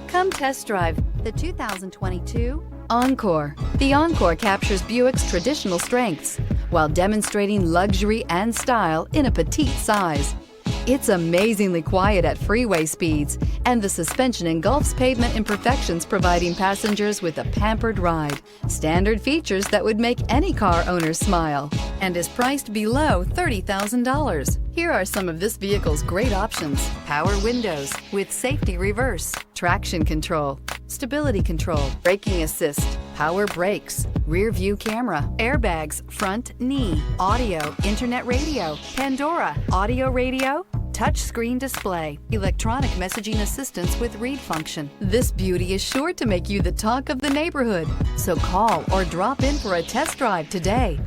Come test drive the 2022 Encore. The Encore captures Buick's traditional strengths while demonstrating luxury and style in a petite size. It's amazingly quiet at freeway speeds, and the suspension engulfs pavement imperfections, providing passengers with a pampered ride. Standard features that would make any car owner smile, and is priced below $30,000. Here are some of this vehicle's great options: power windows with safety reverse, traction control, stability control, braking assist, power brakes, rear view camera, airbags, front knee, audio, internet radio, Pandora, audio radio, touchscreen display, electronic messaging assistance with read function. This beauty is sure to make you the talk of the neighborhood. So call or drop in for a test drive today.